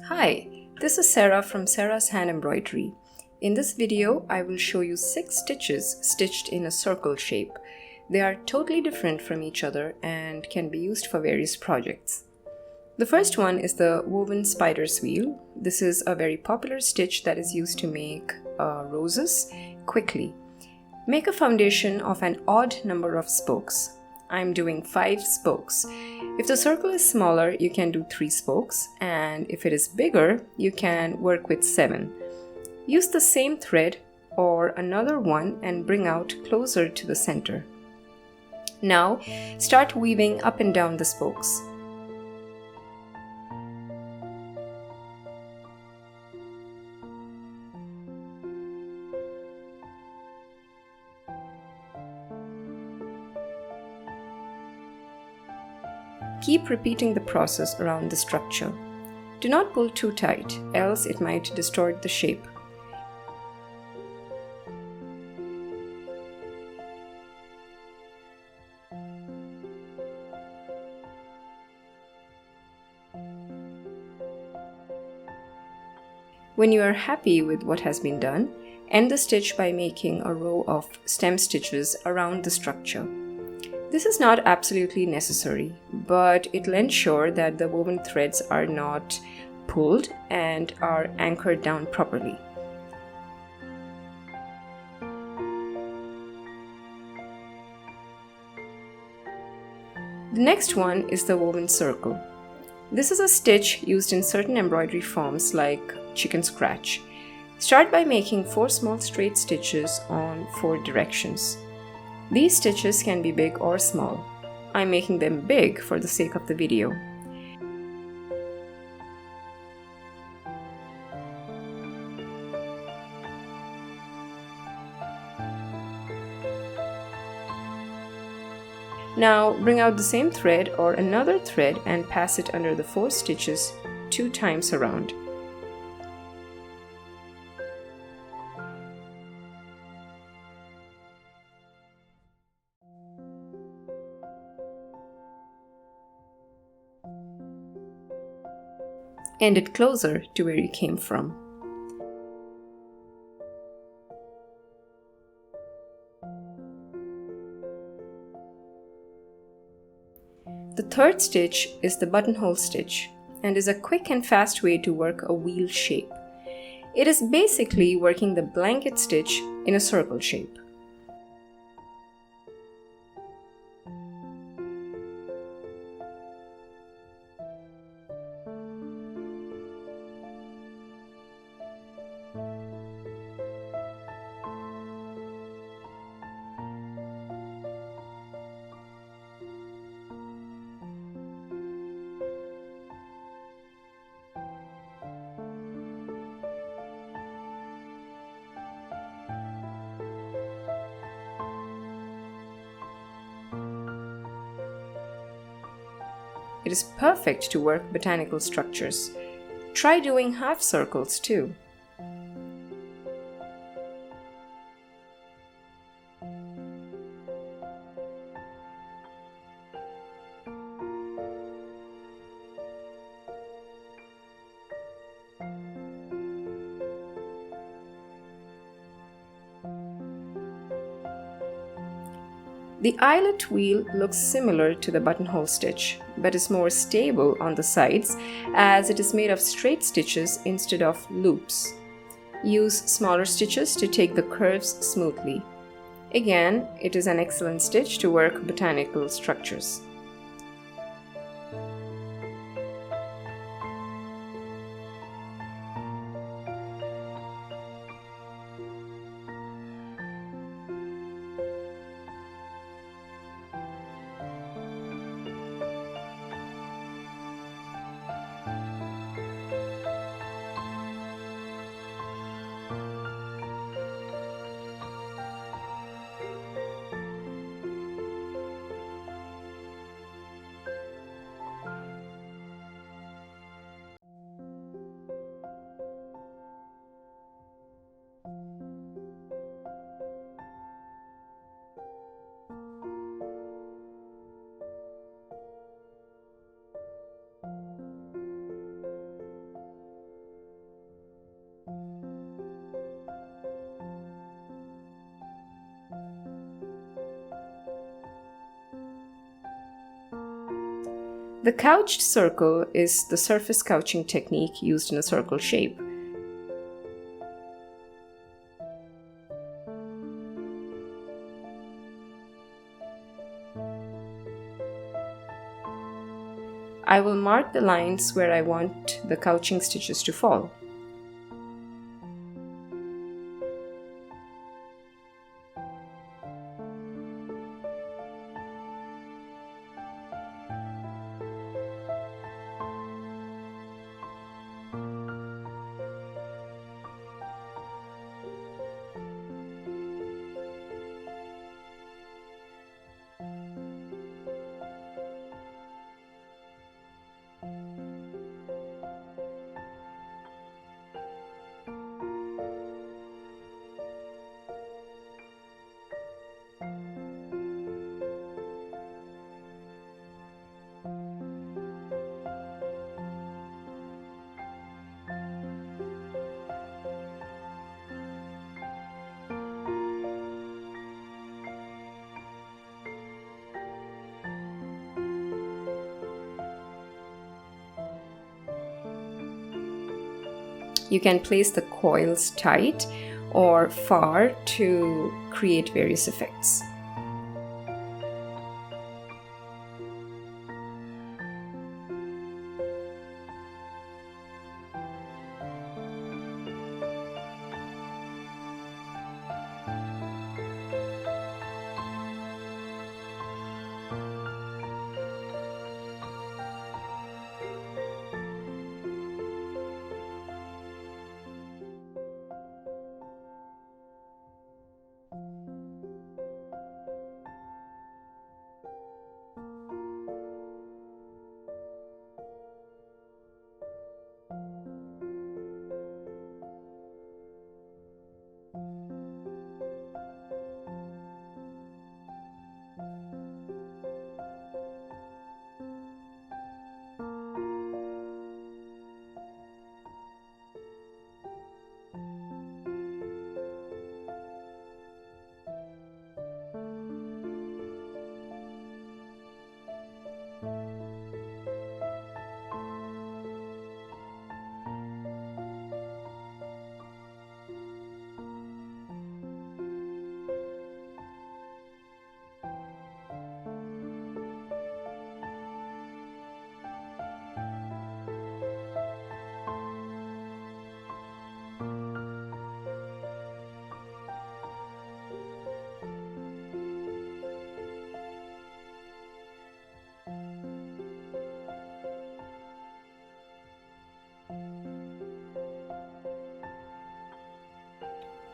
Hi, this is Sarah from Sarah's Hand Embroidery. In this video, I will show you 6 stitches stitched in a circle shape. They are totally different from each other and can be used for various projects. The first one is the woven spider's wheel. This is a very popular stitch that is used to make roses quickly. Make a foundation of an odd number of spokes. I'm doing 5 spokes. If the circle is smaller, you can do 3 spokes, and if it is bigger, you can work with 7. Use the same thread or another one and bring out closer to the center. Now, start weaving up and down the spokes. Keep repeating the process around the structure. Do not pull too tight, else it might distort the shape. When you are happy with what has been done, end the stitch by making a row of stem stitches around the structure. This is not absolutely necessary, but it will ensure that the woven threads are not pulled and are anchored down properly. The next one is the woven circle. This is a stitch used in certain embroidery forms like chicken scratch. Start by making 4 small straight stitches on 4 directions. These stitches can be big or small. I'm making them big for the sake of the video. Now bring out the same thread or another thread and pass it under the 4 stitches 2 times around. End it closer to where you came from. The third stitch is the buttonhole stitch and is a quick and fast way to work a wheel shape. It is basically working the blanket stitch in a circle shape. It is perfect to work botanical structures. Try doing half circles too. The eyelet wheel looks similar to the buttonhole stitch, but is more stable on the sides as it is made of straight stitches instead of loops. Use smaller stitches to take the curves smoothly. Again, it is an excellent stitch to work botanical structures. The couched circle is the surface couching technique used in a circle shape. I will mark the lines where I want the couching stitches to fall. You can place the coils tight or far to create various effects.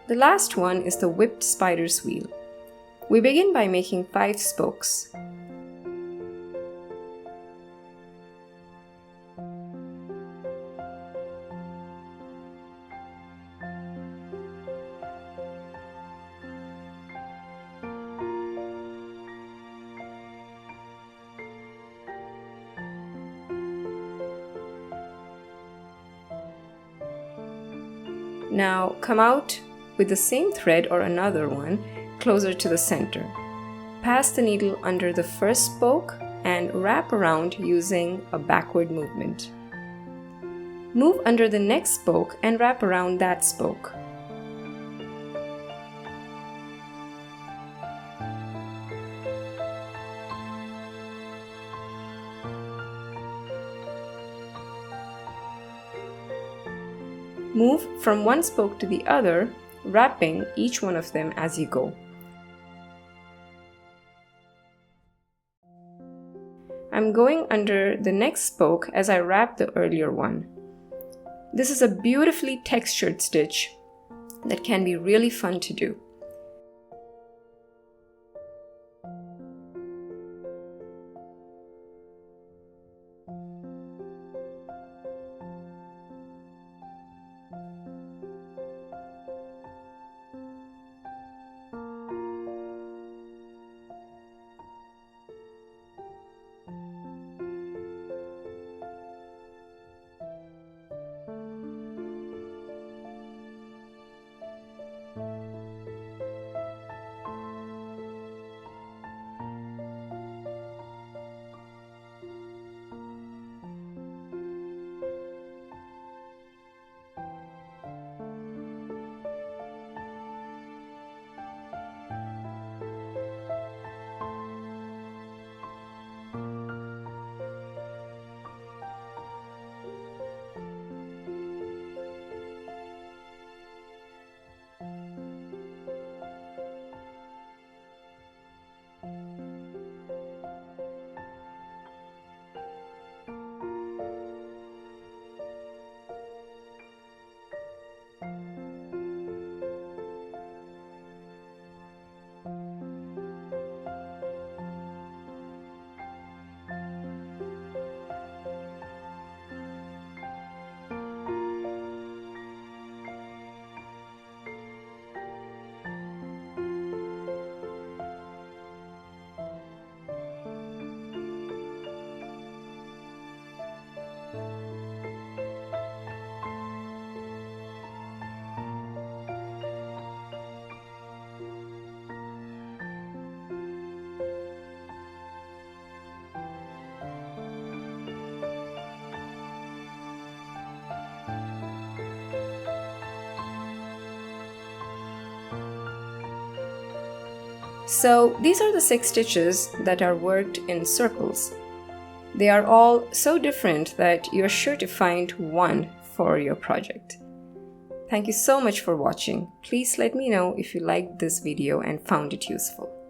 The last one is the whipped spider's wheel. We begin by making 5 spokes. Now come out with the same thread or another one closer to the center. Pass the needle under the first spoke and wrap around using a backward movement. Move under the next spoke and wrap around that spoke. Move from one spoke to the other, wrapping each one of them as you go. I'm going under the next spoke as I wrap the earlier one. This is a beautifully textured stitch that can be really fun to do. So these are the 6 stitches that are worked in circles. They are all so different that you're sure to find one for your project. Thank you so much for watching. Please let me know if you liked this video and found it useful.